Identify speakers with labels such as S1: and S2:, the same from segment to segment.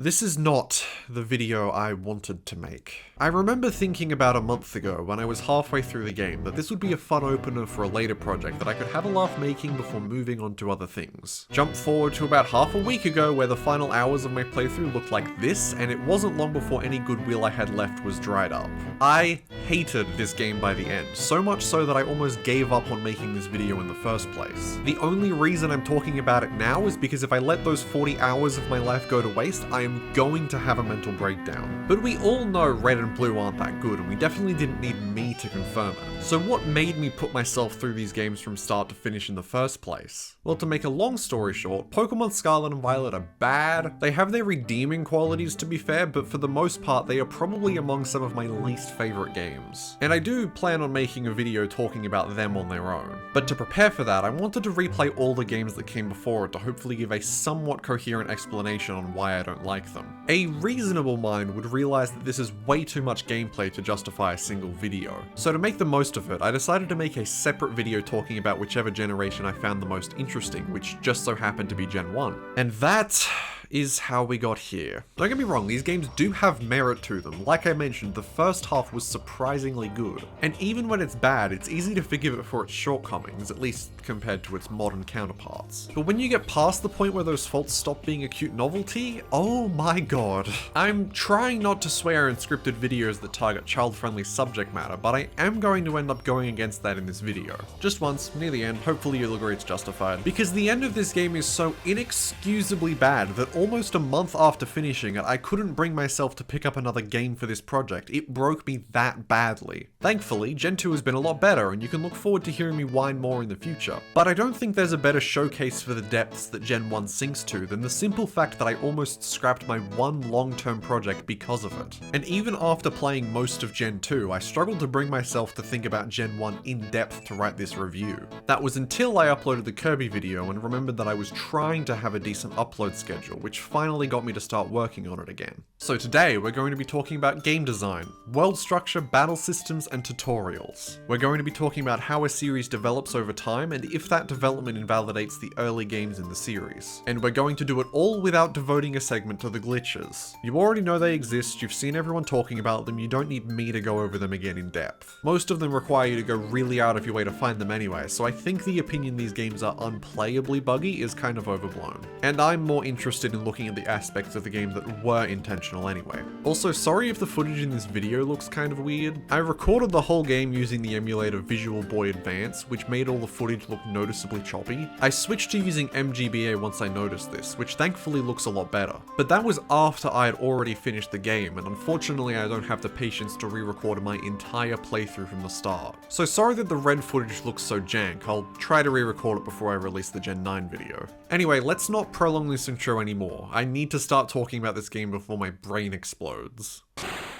S1: This is not the video I wanted to make. I remember thinking about a month ago when I was halfway through the game that this would be a fun opener for a later project that I could have a laugh making before moving on to other things. Jump forward to about half a week ago where the final hours of my playthrough looked like this, and it wasn't long before any goodwill I had left was dried up. I hated this game by the end, so much so that I almost gave up on making this video in the first place. The only reason I'm talking about it now is because if I let those 40 hours of my life go to waste, I am going to have a mental breakdown. But we all know Red and Blue aren't that good, and we definitely didn't need me to confirm it. So what made me put myself through these games from start to finish in the first place? Well, to make a long story short, Pokemon Scarlet and Violet are bad. They have their redeeming qualities, to be fair, but for the most part they are probably among some of my least favorite games. And I do plan on making a video talking about them on their own. But to prepare for that, I wanted to replay all the games that came before it to hopefully give a somewhat coherent explanation on why I don't like them. A reasonable mind would realize that this is way too much gameplay to justify a single video. So to make the most of it, I decided to make a separate video talking about whichever generation I found the most interesting, which just so happened to be Gen 1. And that is how we got here. Don't get me wrong, these games do have merit to them. Like I mentioned, the first half was surprisingly good. And even when it's bad, it's easy to forgive it for its shortcomings, at least compared to its modern counterparts. But when you get past the point where those faults stop being a cute novelty, oh my god. I'm trying not to swear in scripted videos that target child-friendly subject matter, but I am going to end up going against that in this video. Just once, near the end, hopefully you'll agree it's justified. Because the end of this game is so inexcusably bad that almost a month after finishing it, I couldn't bring myself to pick up another game for this project. It broke me that badly. Thankfully, Gen 2 has been a lot better, and you can look forward to hearing me whine more in the future. But I don't think there's a better showcase for the depths that Gen 1 sinks to than the simple fact that I almost scrapped my one long-term project because of it. And even after playing most of Gen 2, I struggled to bring myself to think about Gen 1 in depth to write this review. That was until I uploaded the Kirby video and remembered that I was trying to have a decent upload schedule, which finally got me to start working on it again. So today we're going to be talking about game design, world structure, battle systems, and tutorials. We're going to be talking about how a series develops over time and if that development invalidates the early games in the series. And we're going to do it all without devoting a segment to the glitches. You already know they exist, you've seen everyone talking about them, you don't need me to go over them again in depth. Most of them require you to go really out of your way to find them anyway, so I think the opinion these games are unplayably buggy is kind of overblown. And I'm more interested in looking at the aspects of the game that were intentional anyway. Also, sorry if the footage in this video looks kind of weird. I recorded the whole game using the emulator Visual Boy Advance, which made all the footage look noticeably choppy. I switched to using MGBA once I noticed this, which thankfully looks a lot better. But that was after I had already finished the game, and unfortunately I don't have the patience to re-record my entire playthrough from the start. So sorry that the red footage looks so jank. I'll try to re-record it before I release the Gen 9 video. Anyway, let's not prolong this intro anymore. I need to start talking about this game before my brain explodes.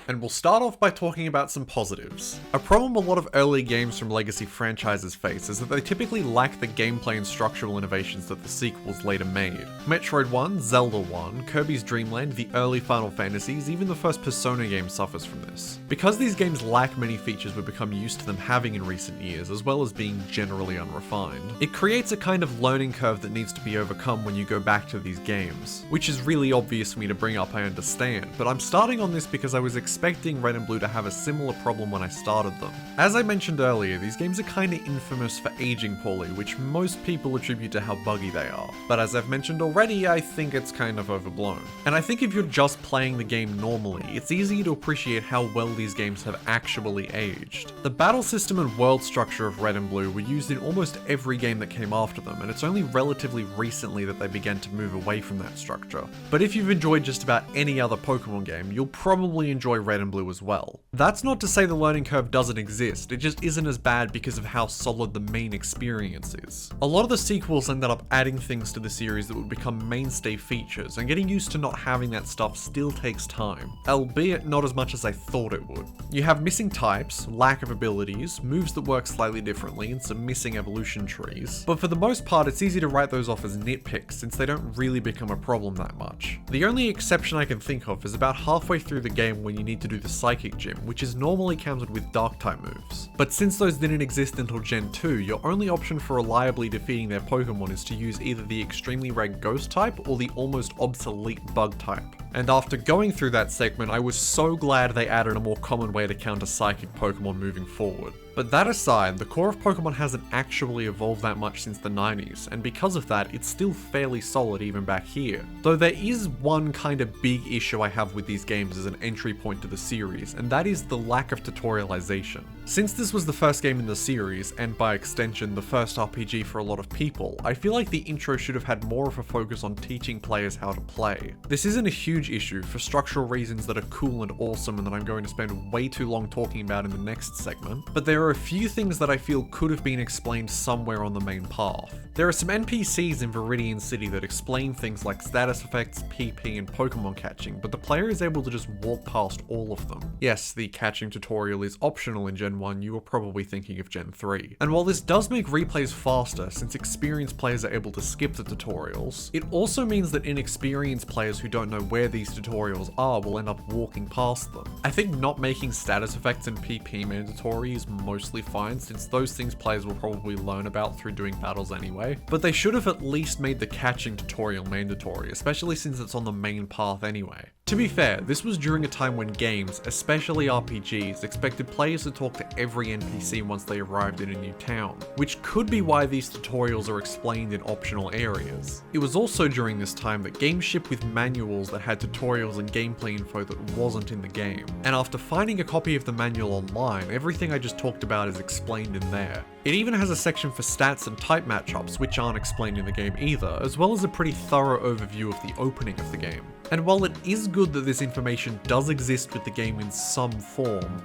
S1: And we'll start off by talking about some positives. A problem a lot of early games from legacy franchises face is that they typically lack the gameplay and structural innovations that the sequels later made. Metroid 1, Zelda 1, Kirby's Dream Land, the early Final Fantasies, even the first Persona game suffers from this. Because these games lack many features we've become used to them having in recent years, as well as being generally unrefined, it creates a kind of learning curve that needs to be overcome when you go back to these games. Which is really obvious for me to bring up, I understand, but I'm starting on this because I was expecting Red and Blue to have a similar problem when I started them. As I mentioned earlier, these games are kinda infamous for aging poorly, which most people attribute to how buggy they are. But as I've mentioned already, I think it's kind of overblown. And I think if you're just playing the game normally, it's easy to appreciate how well these games have actually aged. The battle system and world structure of Red and Blue were used in almost every game that came after them, and it's only relatively recently that they began to move away from that structure. But if you've enjoyed just about any other Pokemon game, you'll probably enjoy Red and Blue as well. That's not to say the learning curve doesn't exist, it just isn't as bad because of how solid the main experience is. A lot of the sequels ended up adding things to the series that would become mainstay features, and getting used to not having that stuff still takes time, albeit not as much as I thought it would. You have missing types, lack of abilities, moves that work slightly differently, and some missing evolution trees, but for the most part it's easy to write those off as nitpicks since they don't really become a problem that much. The only exception I can think of is about halfway through the game when you need to do the Psychic Gym, which is normally countered with Dark-type moves. But since those didn't exist until Gen 2, your only option for reliably defeating their Pokemon is to use either the extremely rare Ghost type or the almost obsolete Bug type. And after going through that segment, I was so glad they added a more common way to counter psychic Pokemon moving forward. But that aside, the core of Pokemon hasn't actually evolved that much since the 90s, and because of that, it's still fairly solid even back here. Though there is one kind of big issue I have with these games as an entry point to the series, and that is the lack of tutorialization. Since this was the first game in the series, and by extension the first RPG for a lot of people, I feel like the intro should have had more of a focus on teaching players how to play. This isn't a huge issue for structural reasons that are cool and awesome and that I'm going to spend way too long talking about in the next segment, but there are a few things that I feel could have been explained somewhere on the main path. There are some NPCs in Viridian City that explain things like status effects, PP, and Pokemon catching, but the player is able to just walk past all of them. Yes, the catching tutorial is optional in Gen 1, you were probably thinking of Gen 3. And while this does make replays faster, since experienced players are able to skip the tutorials, it also means that inexperienced players who don't know where these tutorials are will end up walking past them. I think not making status effects and PP mandatory is mostly fine, since those things players will probably learn about through doing battles anyway, but they should have at least made the catching tutorial mandatory, especially since it's on the main path anyway. To be fair, this was during a time when games, especially RPGs, expected players to talk to every NPC once they arrived in a new town, which could be why these tutorials are explained in optional areas. It was also during this time that games shipped with manuals that had tutorials and gameplay info that wasn't in the game, and after finding a copy of the manual online, everything I just talked about is explained in there. It even has a section for stats and type matchups, which aren't explained in the game either, as well as a pretty thorough overview of the opening of the game. And while it is good that this information does exist with the game in some form,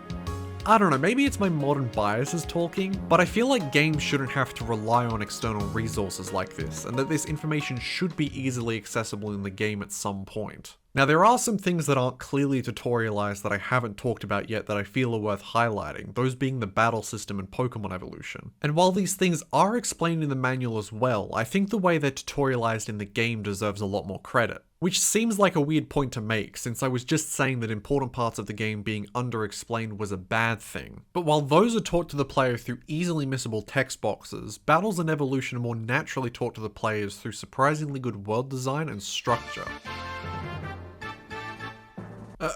S1: I don't know, maybe it's my modern biases talking, but I feel like games shouldn't have to rely on external resources like this, and that this information should be easily accessible in the game at some point. Now, there are some things that aren't clearly tutorialized that I haven't talked about yet that I feel are worth highlighting, those being the battle system and Pokemon evolution. And while these things are explained in the manual as well, I think the way they're tutorialized in the game deserves a lot more credit. Which seems like a weird point to make, since I was just saying that important parts of the game being underexplained was a bad thing. But while those are taught to the player through easily missable text boxes, battles and evolution are more naturally taught to the players through surprisingly good world design and structure.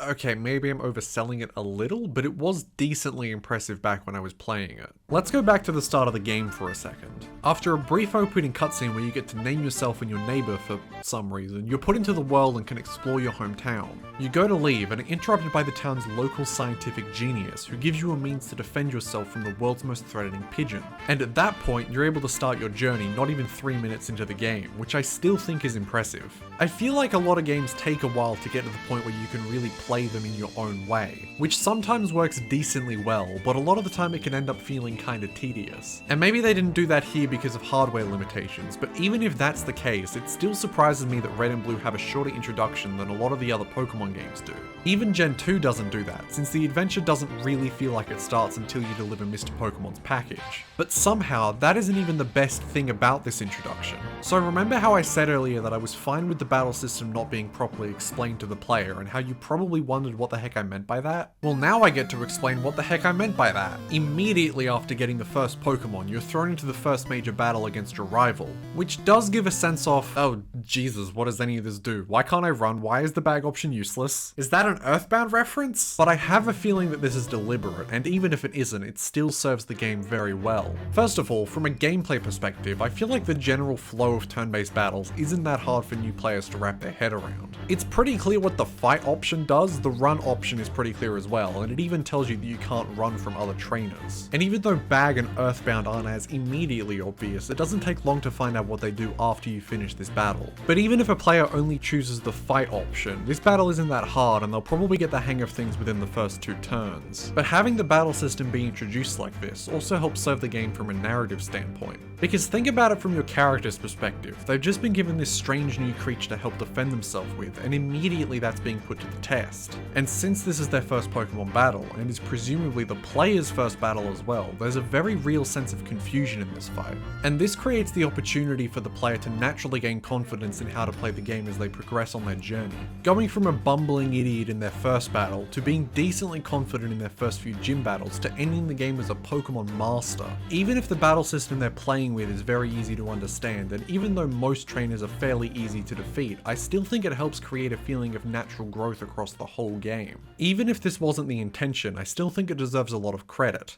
S1: Okay, maybe I'm overselling it a little, but it was decently impressive back when I was playing it. Let's go back to the start of the game for a second. After a brief opening cutscene where you get to name yourself and your neighbor for some reason, you're put into the world and can explore your hometown. You go to leave and are interrupted by the town's local scientific genius, who gives you a means to defend yourself from the world's most threatening pigeon. And at that point, you're able to start your journey not even 3 minutes into the game, which I still think is impressive. I feel like a lot of games take a while to get to the point where you can really play them in your own way, which sometimes works decently well, but a lot of the time it can end up feeling kinda tedious. And maybe they didn't do that here because of hardware limitations, but even if that's the case, it still surprises me that Red and Blue have a shorter introduction than a lot of the other Pokemon games do. Even Gen 2 doesn't do that, since the adventure doesn't really feel like it starts until you deliver Mr. Pokemon's package. But somehow, that isn't even the best thing about this introduction. So remember how I said earlier that I was fine with the battle system not being properly explained to the player, and how you probably wondered what the heck I meant by that? Well, now I get to explain what the heck I meant by that. Immediately after getting the first Pokemon, you're thrown into the first major battle against your rival, which does give a sense of, oh Jesus, what does any of this do? Why can't I run? Why is the bag option useless? Is that an Earthbound reference? But I have a feeling that this is deliberate, and even if it isn't, it still serves the game very well. First of all, from a gameplay perspective, I feel like the general flow of turn-based battles isn't that hard for new players to wrap their head around. It's pretty clear what the fight option does, the run option is pretty clear as well, and it even tells you that you can't run from other trainers. And even though Bag and Earthbound aren't as immediately obvious, it doesn't take long to find out what they do after you finish this battle. But even if a player only chooses the fight option, this battle isn't that hard and they'll probably get the hang of things within the first 2 turns. But having the battle system be introduced like this also helps serve the game from a narrative standpoint. Because think about it from your character's perspective, they've just been given this strange new creature to help defend themselves with, and immediately that's being put to the test. test. And since this is their first Pokemon battle, and is presumably the player's first battle as well, there's a very real sense of confusion in this fight. And this creates the opportunity for the player to naturally gain confidence in how to play the game as they progress on their journey. Going from a bumbling idiot in their first battle, to being decently confident in their first few gym battles, to ending the game as a Pokemon master. Even if the battle system they're playing with is very easy to understand, and even though most trainers are fairly easy to defeat, I still think it helps create a feeling of natural growth across the whole game. Even if this wasn't the intention, I still think it deserves a lot of credit.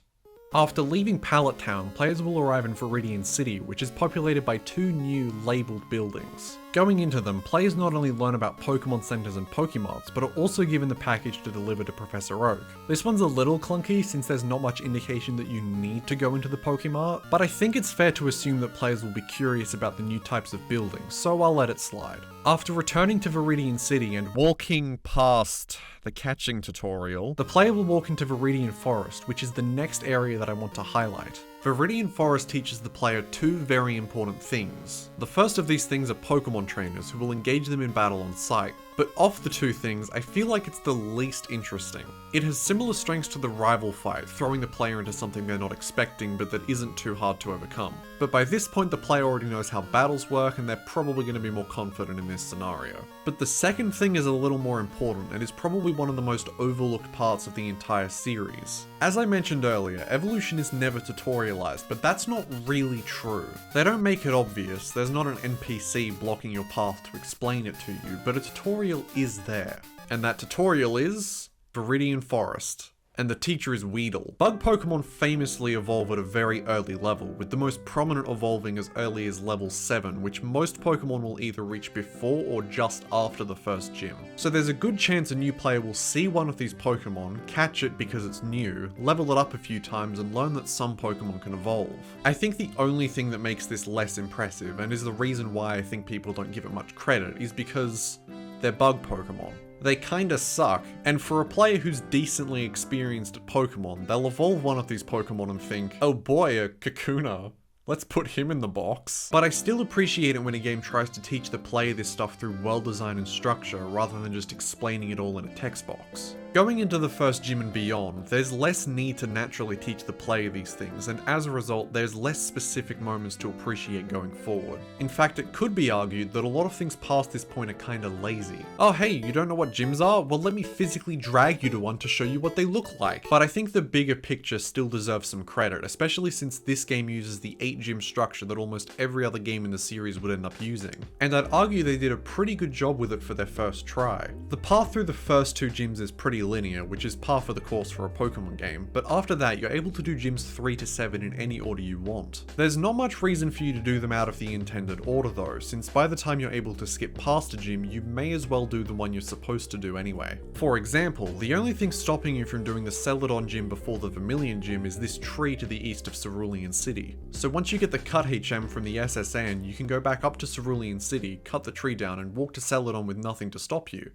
S1: After leaving Pallet Town, players will arrive in Viridian City, which is populated by 2 new labelled buildings. Going into them, players not only learn about Pokemon Centers and Pokemarts, but are also given the package to deliver to Professor Oak. This one's a little clunky since there's not much indication that you need to go into the Pokemart, but I think it's fair to assume that players will be curious about the new types of buildings, so I'll let it slide. After returning to Viridian City and walking past the catching tutorial, the player will walk into Viridian Forest, which is the next area that I want to highlight. Viridian Forest teaches the player 2 very important things. The first of these things are Pokemon trainers who will engage them in battle on site, but of the 2 things, I feel like it's the least interesting. It has similar strengths to the rival fight, throwing the player into something they're not expecting but that isn't too hard to overcome. But by this point the player already knows how battles work and they're probably going to be more confident in this scenario. But the second thing is a little more important and is probably one of the most overlooked parts of the entire series. As I mentioned earlier, evolution is never tutorialized, but that's not really true. They don't make it obvious, there's not an NPC blocking your path to explain it to you, but a tutorial is there. And that tutorial is Viridian Forest. And the teacher is Weedle. Bug Pokemon famously evolve at a very early level, with the most prominent evolving as early as level 7, which most Pokemon will either reach before or just after the first gym. So there's a good chance a new player will see one of these Pokemon, catch it because it's new, level it up a few times and learn that some Pokemon can evolve. I think the only thing that makes this less impressive, and is the reason why I think people don't give it much credit, is because they're Bug Pokemon. They kinda suck, and for a player who's decently experienced at Pokemon, they'll evolve one of these Pokemon and think, oh boy, a Kakuna. Let's put him in the box. But I still appreciate it when a game tries to teach the player this stuff through world design and structure, rather than just explaining it all in a text box. Going into the first gym and beyond, there's less need to naturally teach the player these things, and as a result, there's less specific moments to appreciate going forward. In fact, it could be argued that a lot of things past this point are kinda lazy. Oh hey, you don't know what gyms are? Well, let me physically drag you to one to show you what they look like. But I think the bigger picture still deserves some credit, especially since this game uses the 8 gym structure that almost every other game in the series would end up using. And I'd argue they did a pretty good job with it for their first try. The path through the first 2 gyms is pretty linear, which is par for the course for a Pokemon game, but after that you're able to do gyms 3 to 7 in any order you want. There's not much reason for you to do them out of the intended order though, since by the time you're able to skip past a gym, you may as well do the one you're supposed to do anyway. For example, the only thing stopping you from doing the Celadon gym before the Vermilion gym is this tree to the east of Cerulean City. So once you get the Cut HM from the SSN, you can go back up to Cerulean City, cut the tree down, and walk to Celadon with nothing to stop you.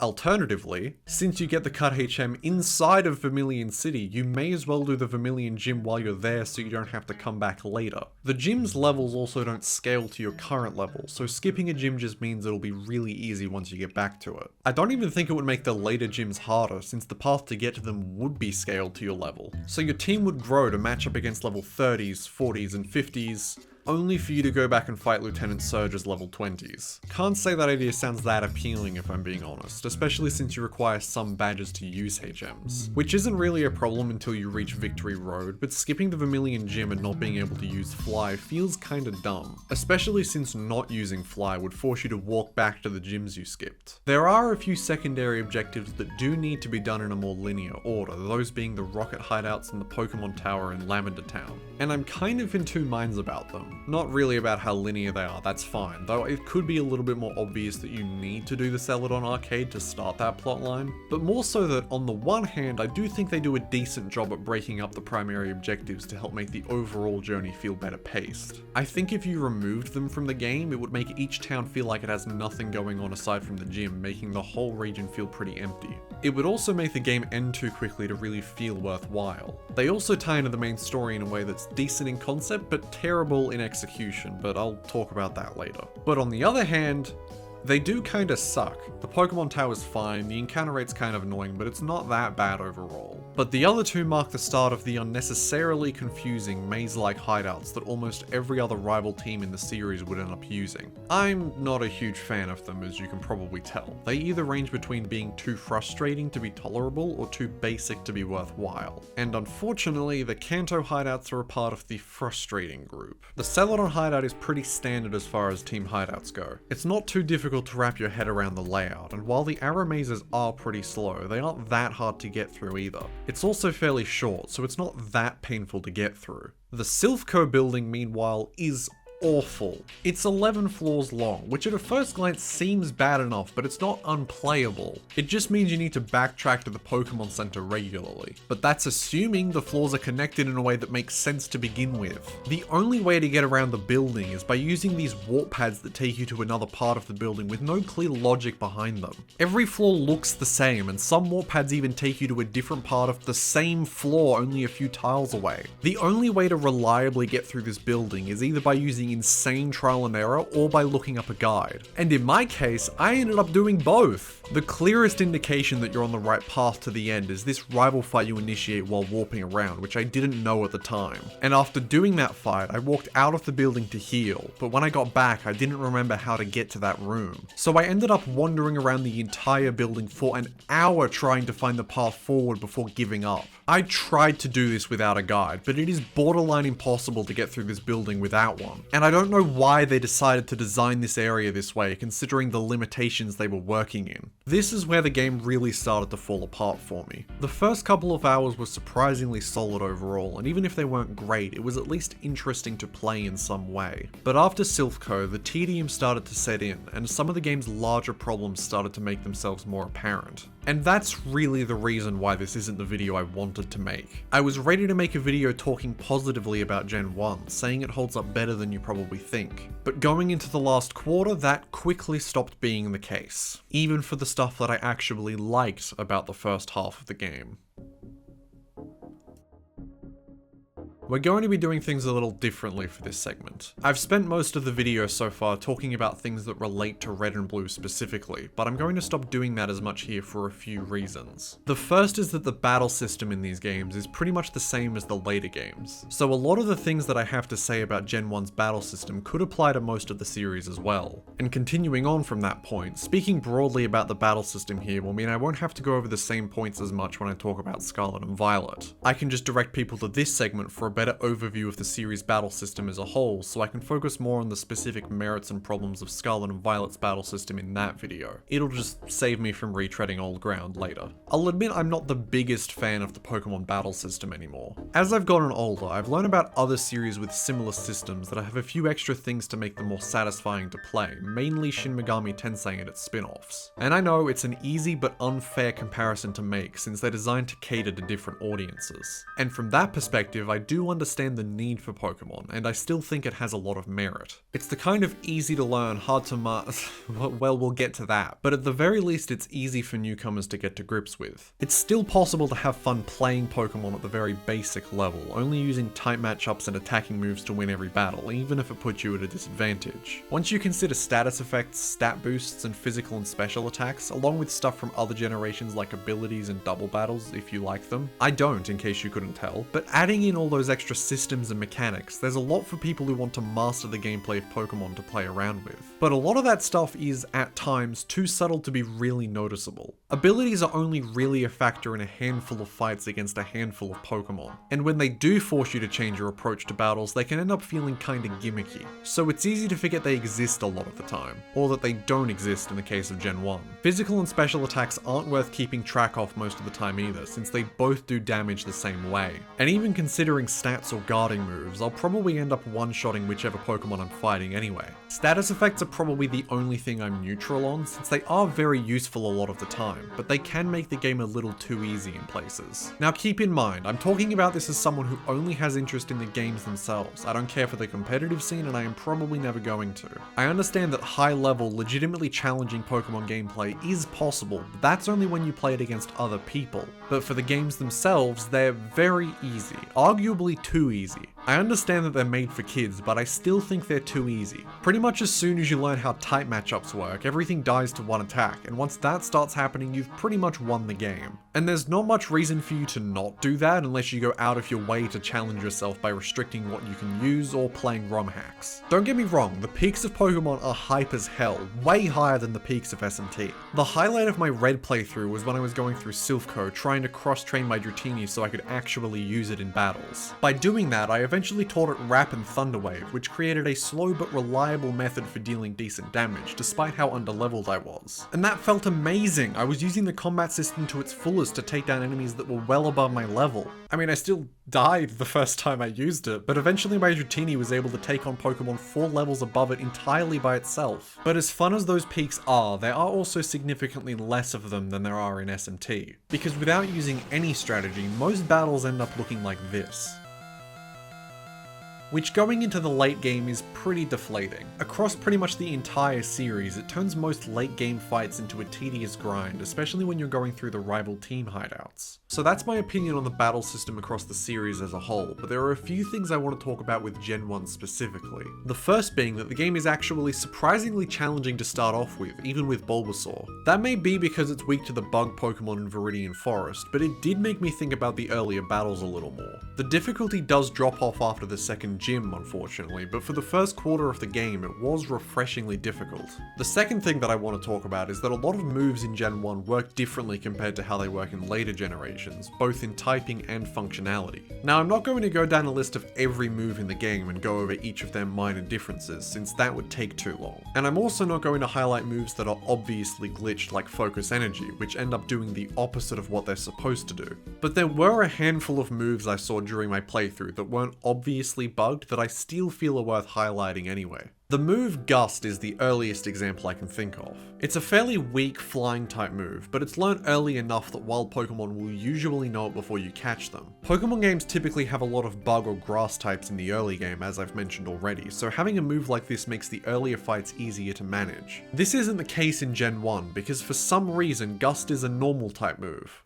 S1: Alternatively, since you get the Cut HM inside of Vermilion City, you may as well do the Vermilion gym while you're there so you don't have to come back later. The gym's levels also don't scale to your current level, so skipping a gym just means it'll be really easy once you get back to it. I don't even think it would make the later gyms harder, since the path to get to them would be scaled to your level. So your team would grow to match up against level 30s, 40s, and 50s, only for you to go back and fight Lieutenant Surge's level 20s. Can't say that idea sounds that appealing if I'm being honest, especially since you require some badges to use HMs. Which isn't really a problem until you reach Victory Road, but skipping the Vermilion gym and not being able to use Fly feels kinda dumb. Especially since not using Fly would force you to walk back to the gyms you skipped. There are a few secondary objectives that do need to be done in a more linear order, those being the rocket hideouts and the Pokemon Tower in Lavender Town. And I'm kind of in 2 minds about them. Not really about how linear they are, that's fine, though it could be a little bit more obvious that you need to do the Celadon arcade to start that plotline, but more so that on the one hand, I do think they do a decent job at breaking up the primary objectives to help make the overall journey feel better paced. I think if you removed them from the game, it would make each town feel like it has nothing going on aside from the gym, making the whole region feel pretty empty. It would also make the game end too quickly to really feel worthwhile. They also tie into the main story in a way that's decent in concept, but terrible in execution, but I'll talk about that later. But on the other hand, They do kinda suck. The Pokemon Tower's fine, the encounter rate's kind of annoying, but it's not that bad overall. But the other two mark the start of the unnecessarily confusing maze-like hideouts that almost every other rival team in the series would end up using. I'm not a huge fan of them, as you can probably tell. They either range between being too frustrating to be tolerable or too basic to be worthwhile. And unfortunately, the Kanto hideouts are a part of the frustrating group. The Celadon hideout is pretty standard as far as team hideouts go. It's not too difficult to wrap your head around the layout, and while the arrow mazes are pretty slow, they aren't that hard to get through either. It's also fairly short, so it's not that painful to get through. The Silphco building, meanwhile, is awful. It's 11 floors long, which at a first glance seems bad enough, but it's not unplayable. It just means you need to backtrack to the Pokemon Center regularly. But that's assuming the floors are connected in a way that makes sense to begin with. The only way to get around the building is by using these warp pads that take you to another part of the building with no clear logic behind them. Every floor looks the same, and some warp pads even take you to a different part of the same floor only a few tiles away. The only way to reliably get through this building is either by using insane trial and error or by looking up a guide. And in my case, I ended up doing both. The clearest indication that you're on the right path to the end is this rival fight you initiate while warping around, which I didn't know at the time. And after doing that fight, I walked out of the building to heal, but when I got back, I didn't remember how to get to that room. So I ended up wandering around the entire building for an hour trying to find the path forward before giving up. I tried to do this without a guide, but it is borderline impossible to get through this building without one. And I don't know why they decided to design this area this way, considering the limitations they were working in. This is where the game really started to fall apart for me. The first couple of hours were surprisingly solid overall, and even if they weren't great, it was at least interesting to play in some way. But after Silphco, the tedium started to set in, and some of the game's larger problems started to make themselves more apparent. And that's really the reason why this isn't the video I wanted to make. I was ready to make a video talking positively about Gen 1, saying it holds up better than you probably think. But going into the last quarter, that quickly stopped being the case, even for the stuff that I actually liked about the first half of the game. We're going to be doing things a little differently for this segment. I've spent most of the video so far talking about things that relate to Red and Blue specifically, but I'm going to stop doing that as much here for a few reasons. The first is that the battle system in these games is pretty much the same as the later games, so a lot of the things that I have to say about Gen 1's battle system could apply to most of the series as well. And continuing on from that point, speaking broadly about the battle system here will mean I won't have to go over the same points as much when I talk about Scarlet and Violet. I can just direct people to this segment for a better overview of the series' battle system as a whole, so I can focus more on the specific merits and problems of Scarlet and Violet's battle system in that video. It'll just save me from retreading old ground later. I'll admit I'm not the biggest fan of the Pokemon battle system anymore. As I've gotten older, I've learned about other series with similar systems that have a few extra things to make them more satisfying to play, mainly Shin Megami Tensei and its spin-offs. And I know it's an easy but unfair comparison to make since they're designed to cater to different audiences. And from that perspective, I do understand the need for Pokemon, and I still think it has a lot of merit. It's the kind of easy to learn, hard to well, we'll get to that, but at the very least it's easy for newcomers to get to grips with. It's still possible to have fun playing Pokemon at the very basic level, only using type matchups and attacking moves to win every battle, even if it puts you at a disadvantage. Once you consider status effects, stat boosts, and physical and special attacks, along with stuff from other generations like abilities and double battles if you like them, I don't in case you couldn't tell, but adding in all those extra systems and mechanics, there's a lot for people who want to master the gameplay of Pokemon to play around with. But a lot of that stuff is, at times, too subtle to be really noticeable. Abilities are only really a factor in a handful of fights against a handful of Pokemon, and when they do force you to change your approach to battles, they can end up feeling kinda gimmicky. So it's easy to forget they exist a lot of the time, or that they don't exist in the case of Gen 1. Physical and special attacks aren't worth keeping track of most of the time either, since they both do damage the same way. And even considering stats or guarding moves, I'll probably end up one-shotting whichever Pokemon I'm fighting anyway. Status effects are probably the only thing I'm neutral on, since they are very useful a lot of the time, but they can make the game a little too easy in places. Now keep in mind, I'm talking about this as someone who only has interest in the games themselves. I don't care for the competitive scene, and I am probably never going to. I understand that high-level, legitimately challenging Pokemon gameplay is possible, but that's only when you play it against other people. But for the games themselves, they're very easy, arguably too easy. I understand that they're made for kids, but I still think they're too easy. Pretty much as soon as you learn how type matchups work, everything dies to one attack, and once that starts happening, you've pretty much won the game. And there's not much reason for you to not do that unless you go out of your way to challenge yourself by restricting what you can use or playing ROM hacks. Don't get me wrong, the peaks of Pokemon are hype as hell, way higher than the peaks of SMT. The highlight of my Red playthrough was when I was going through Silphco trying to cross-train my Dratini so I could actually use it in battles. By doing that, I eventually taught it Wrap and Thunder Wave, which created a slow but reliable method for dealing decent damage, despite how underleveled I was. And that felt amazing! I was using the combat system to its fullest to take down enemies that were well above my level. I mean, I still died the first time I used it, but eventually my Dratini was able to take on Pokemon 4 levels above it entirely by itself. But as fun as those peaks are, there are also significantly less of them than there are in SMT. Because without using any strategy, most battles end up looking like this. Which going into the late game is pretty deflating. Across pretty much the entire series, it turns most late game fights into a tedious grind, especially when you're going through the rival team hideouts. So that's my opinion on the battle system across the series as a whole, but there are a few things I want to talk about with Gen 1 specifically. The first being that the game is actually surprisingly challenging to start off with, even with Bulbasaur. That may be because it's weak to the bug Pokemon in Viridian Forest, but it did make me think about the earlier battles a little more. The difficulty does drop off after the second gym, unfortunately, but for the first quarter of the game, it was refreshingly difficult. The second thing that I want to talk about is that a lot of moves in Gen 1 work differently compared to how they work in later generations, both in typing and functionality. Now, I'm not going to go down a list of every move in the game and go over each of their minor differences, since that would take too long. And I'm also not going to highlight moves that are obviously glitched like Focus Energy, which end up doing the opposite of what they're supposed to do. But there were a handful of moves I saw during my playthrough that weren't obviously bugged that I still feel are worth highlighting anyway. The move Gust is the earliest example I can think of. It's a fairly weak flying type move, but it's learned early enough that wild Pokemon will usually know it before you catch them. Pokemon games typically have a lot of bug or grass types in the early game, as I've mentioned already, so having a move like this makes the earlier fights easier to manage. This isn't the case in Gen 1, because for some reason Gust is a normal type move.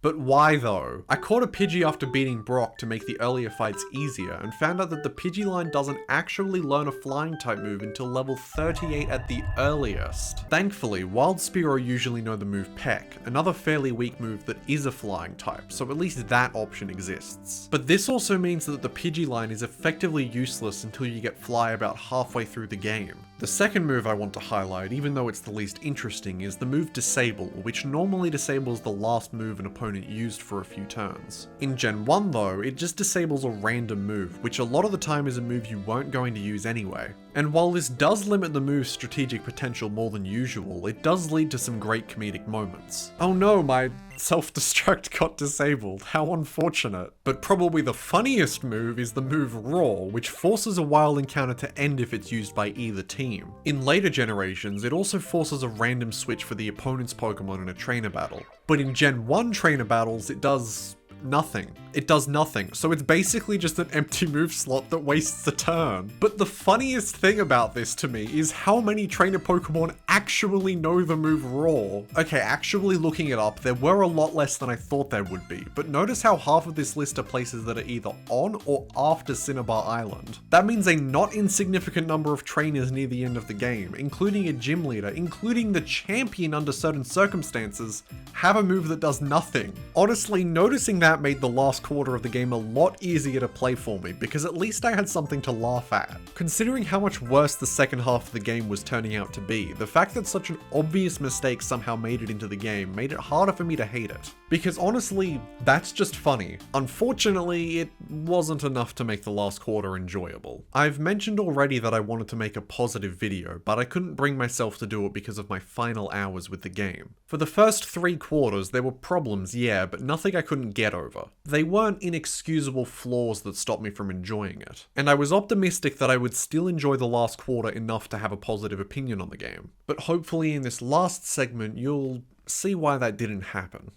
S1: But why though? I caught a Pidgey after beating Brock to make the earlier fights easier, and found out that the Pidgeyline doesn't actually learn a flying type move until level 38 at the earliest. Thankfully, Wild Spearow usually know the move Peck, another fairly weak move that is a flying type, so at least that option exists. But this also means that the Pidgeyline is effectively useless until you get Fly about halfway through the game. The second move I want to highlight, even though it's the least interesting, is the move Disable, which normally disables the last move an opponent used for a few turns. In Gen 1 though, it just disables a random move, which a lot of the time is a move you weren't going to use anyway. And while this does limit the move's strategic potential more than usual, it does lead to some great comedic moments. Oh no, my self-destruct got disabled, how unfortunate. But probably the funniest move is the move Roar, which forces a wild encounter to end if it's used by either team. In later generations, it also forces a random switch for the opponent's Pokemon in a trainer battle. But in Gen 1 trainer battles, it does nothing. It does nothing, so it's basically just an empty move slot that wastes a turn. But the funniest thing about this to me is how many trainer Pokemon actually know the move Roar. Okay, actually looking it up, there were a lot less than I thought there would be, but notice how half of this list are places that are either on or after Cinnabar Island. That means a not insignificant number of trainers near the end of the game, including a gym leader, including the champion under certain circumstances, have a move that does nothing. Honestly, noticing that made the last quarter of the game a lot easier to play for me, because at least I had something to laugh at. Considering how much worse the second half of the game was turning out to be, the fact that such an obvious mistake somehow made it into the game made it harder for me to hate it. Because honestly, that's just funny. Unfortunately, it wasn't enough to make the last quarter enjoyable. I've mentioned already that I wanted to make a positive video, but I couldn't bring myself to do it because of my final hours with the game. For the first 3 quarters, there were problems, yeah, but nothing I couldn't get over. They weren't inexcusable flaws that stopped me from enjoying it. And I was optimistic that I would still enjoy the last quarter enough to have a positive opinion on the game. But hopefully in this last segment, you'll see why that didn't happen.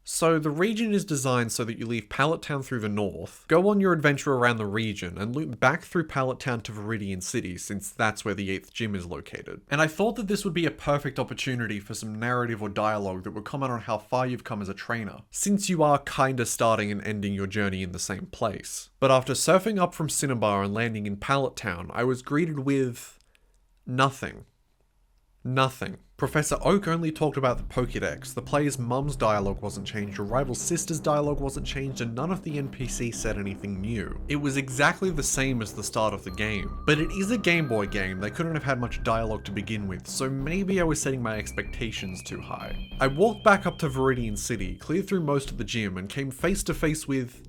S1: So the region is designed so that you leave Pallet Town through the north, go on your adventure around the region, and loop back through Pallet Town to Viridian City, since that's where the 8th gym is located. And I thought that this would be a perfect opportunity for some narrative or dialogue that would comment on how far you've come as a trainer, since you are kinda starting and ending your journey in the same place. But after surfing up from Cinnabar and landing in Pallet Town, I was greeted with nothing. Nothing. Professor Oak only talked about the Pokédex, the player's mum's dialogue wasn't changed, your rival sister's dialogue wasn't changed, and none of the NPCs said anything new. It was exactly the same as the start of the game. But it is a Game Boy game, they couldn't have had much dialogue to begin with, so maybe I was setting my expectations too high. I walked back up to Viridian City, cleared through most of the gym, and came face to face with,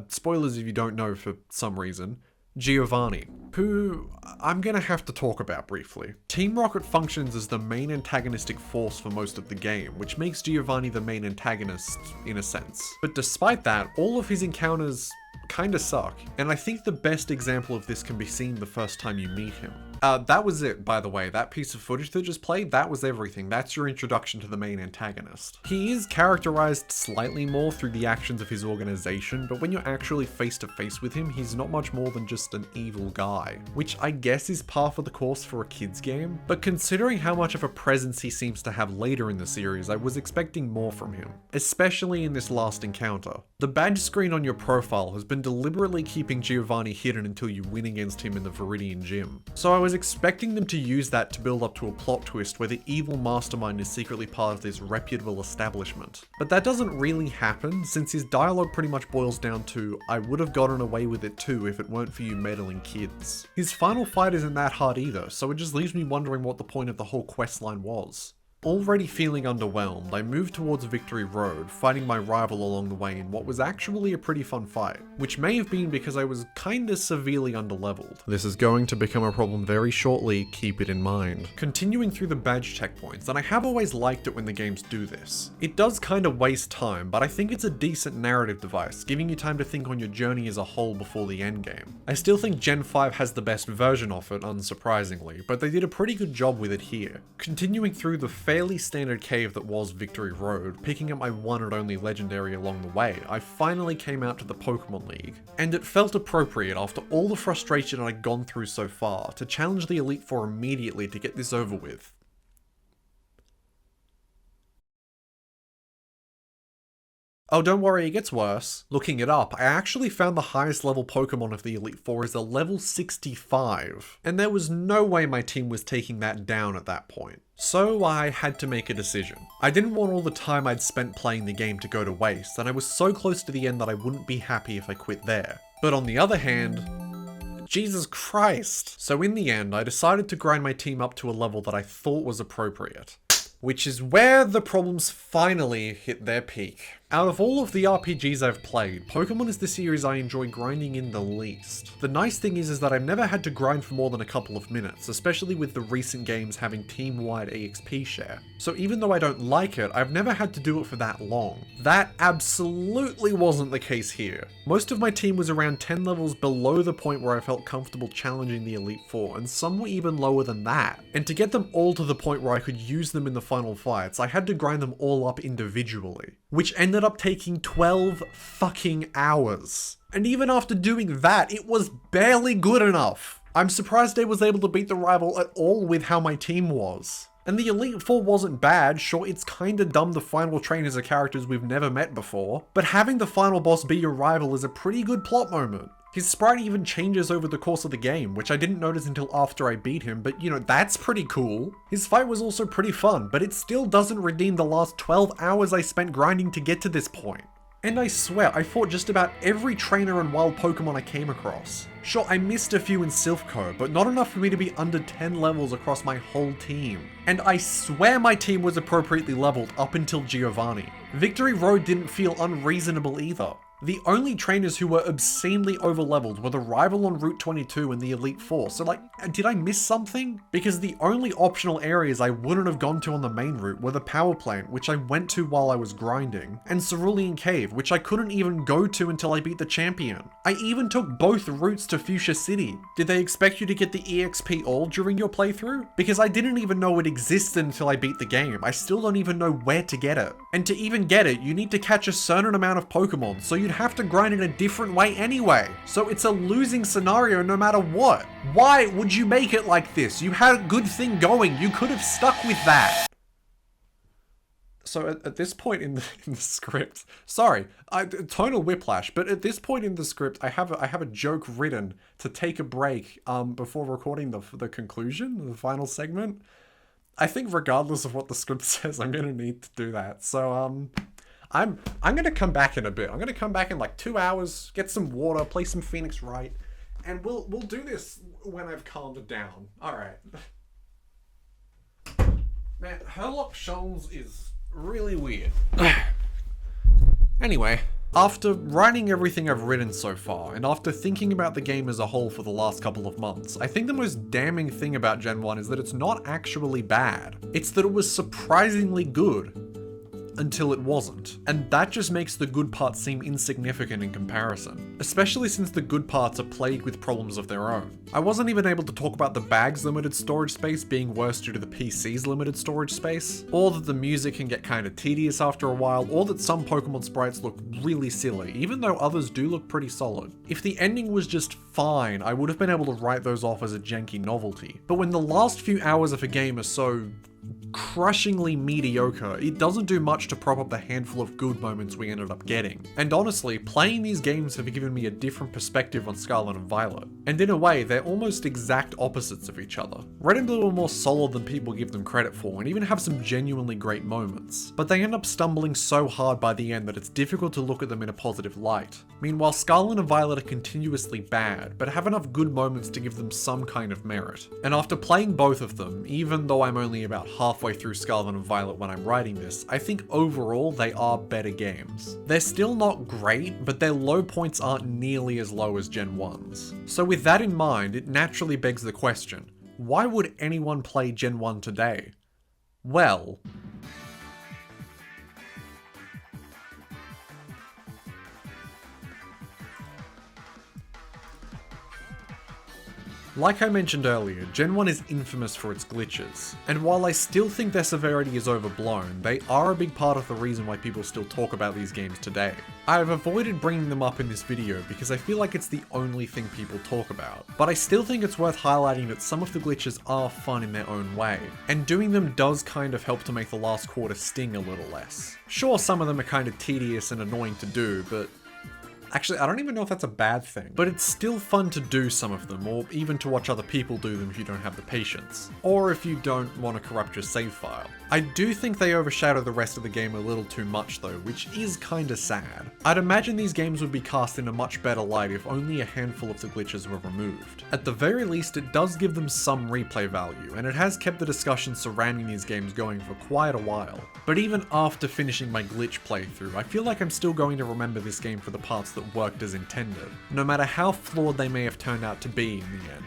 S1: spoilers if you don't know for some reason, Giovanni, who I'm gonna have to talk about briefly. Team Rocket functions as the main antagonistic force for most of the game, which makes Giovanni the main antagonist in a sense. But despite that, all of his encounters kinda suck, and I think the best example of this can be seen the first time you meet him. That was it, by the way. That piece of footage that just played, that was everything. That's your introduction to the main antagonist. He is characterized slightly more through the actions of his organization, but when you're actually face to face with him, he's not much more than just an evil guy, which I guess is par for the course for a kid's game. But considering how much of a presence he seems to have later in the series, I was expecting more from him, especially in this last encounter. The badge screen on your profile has been deliberately keeping Giovanni hidden until you win against him in the Viridian Gym. So I was expecting them to use that to build up to a plot twist where the evil mastermind is secretly part of this reputable establishment. But that doesn't really happen, since his dialogue pretty much boils down to, I would have gotten away with it too if it weren't for you meddling kids. His final fight isn't that hard either, so it just leaves me wondering what the point of the whole questline was. Already feeling underwhelmed, I moved towards Victory Road, fighting my rival along the way in what was actually a pretty fun fight, which may have been because I was kinda severely underleveled. This is going to become a problem very shortly, keep it in mind. Continuing through the badge checkpoints, and I have always liked it when the games do this. It does kinda waste time, but I think it's a decent narrative device, giving you time to think on your journey as a whole before the endgame. I still think Gen 5 has the best version of it, unsurprisingly, but they did a pretty good job with it here. Continuing through the fairly standard cave that was Victory Road, picking up my one and only legendary along the way, I finally came out to the Pokemon League. And it felt appropriate after all the frustration I'd gone through so far to challenge the Elite Four immediately to get this over with. Oh, don't worry, it gets worse. Looking it up, I actually found the highest level Pokemon of the Elite Four is a level 65, and there was no way my team was taking that down at that point. So I had to make a decision. I didn't want all the time I'd spent playing the game to go to waste, and I was so close to the end that I wouldn't be happy if I quit there. But on the other hand, Jesus Christ! So in the end, I decided to grind my team up to a level that I thought was appropriate. Which is where the problems finally hit their peak. Out of all of the RPGs I've played, Pokemon is the series I enjoy grinding in the least. The nice thing is that I've never had to grind for more than a couple of minutes, especially with the recent games having team-wide EXP share. So even though I don't like it, I've never had to do it for that long. That absolutely wasn't the case here. Most of my team was around 10 levels below the point where I felt comfortable challenging the Elite Four, and some were even lower than that. And to get them all to the point where I could use them in the final fights, I had to grind them all up individually, which ended up taking 12 fucking hours. And even after doing that, it was barely good enough. I'm surprised I was able to beat the rival at all with how my team was. And the Elite Four wasn't bad, sure it's kinda dumb the final trainers are characters we've never met before, but having the final boss be your rival is a pretty good plot moment. His sprite even changes over the course of the game, which I didn't notice until after I beat him, but you know, that's pretty cool. His fight was also pretty fun, but it still doesn't redeem the last 12 hours I spent grinding to get to this point. And I swear, I fought just about every trainer and wild Pokemon I came across. Sure, I missed a few in Silphco, but not enough for me to be under 10 levels across my whole team. And I swear my team was appropriately leveled up until Giovanni. Victory Road didn't feel unreasonable either. The only trainers who were obscenely overleveled were the rival on Route 22 and the Elite Four, so like, did I miss something? Because the only optional areas I wouldn't have gone to on the main route were the power plant, which I went to while I was grinding, and Cerulean Cave, which I couldn't even go to until I beat the champion. I even took both routes to Fuchsia City. Did they expect you to get the EXP all during your playthrough? Because I didn't even know it existed until I beat the game. I still don't even know where to get it. And to even get it, you need to catch a certain amount of Pokemon, so you'd have to grind in a different way anyway. So it's a losing scenario no matter what. Why would you make it like this? You had a good thing going. You could have stuck with that. So at this point in the script, sorry, tonal whiplash, but at this point in the script, I have a joke written to take a break before recording the conclusion, the final segment. I think regardless of what the script says, I'm gonna need to do that. So I'm gonna come back in a bit. I'm gonna come back in like 2 hours, get some water, play some Phoenix Wright, and we'll do this when I've calmed it down. All right. Man, Herlock Sholmes is really weird. Anyway, after writing everything I've written so far, and after thinking about the game as a whole for the last couple of months, I think the most damning thing about Gen 1 is that it's not actually bad. It's that it was surprisingly good. Until it wasn't. And that just makes the good parts seem insignificant in comparison. Especially since the good parts are plagued with problems of their own. I wasn't even able to talk about the bag's limited storage space being worse due to the PC's limited storage space, or that the music can get kinda tedious after a while, or that some Pokemon sprites look really silly, even though others do look pretty solid. If the ending was just fine, I would have been able to write those off as a janky novelty. But when the last few hours of a game are so crushingly mediocre, it doesn't do much to prop up the handful of good moments we ended up getting. And honestly, playing these games have given me a different perspective on Scarlet and Violet. And in a way, they're almost exact opposites of each other. Red and Blue are more solid than people give them credit for, and even have some genuinely great moments. But they end up stumbling so hard by the end that it's difficult to look at them in a positive light. Meanwhile, Scarlet and Violet are continuously bad, but have enough good moments to give them some kind of merit. And after playing both of them, even though I'm only about halfway through Scarlet and Violet when I'm writing this, I think overall they are better games. They're still not great, but their low points aren't nearly as low as Gen 1's. So with that in mind, it naturally begs the question, why would anyone play Gen 1 today? Well, like I mentioned earlier, Gen 1 is infamous for its glitches, and while I still think their severity is overblown, they are a big part of the reason why people still talk about these games today. I've avoided bringing them up in this video because I feel like it's the only thing people talk about, but I still think it's worth highlighting that some of the glitches are fun in their own way, and doing them does kind of help to make the last quarter sting a little less. Sure, some of them are kind of tedious and annoying to do, but actually, I don't even know if that's a bad thing, but it's still fun to do some of them, or even to watch other people do them if you don't have the patience. Or if you don't want to corrupt your save file. I do think they overshadow the rest of the game a little too much though, which is kinda sad. I'd imagine these games would be cast in a much better light if only a handful of the glitches were removed. At the very least, it does give them some replay value, and it has kept the discussion surrounding these games going for quite a while. But even after finishing my glitch playthrough, I feel like I'm still going to remember this game for the parts that worked as intended, no matter how flawed they may have turned out to be in the end.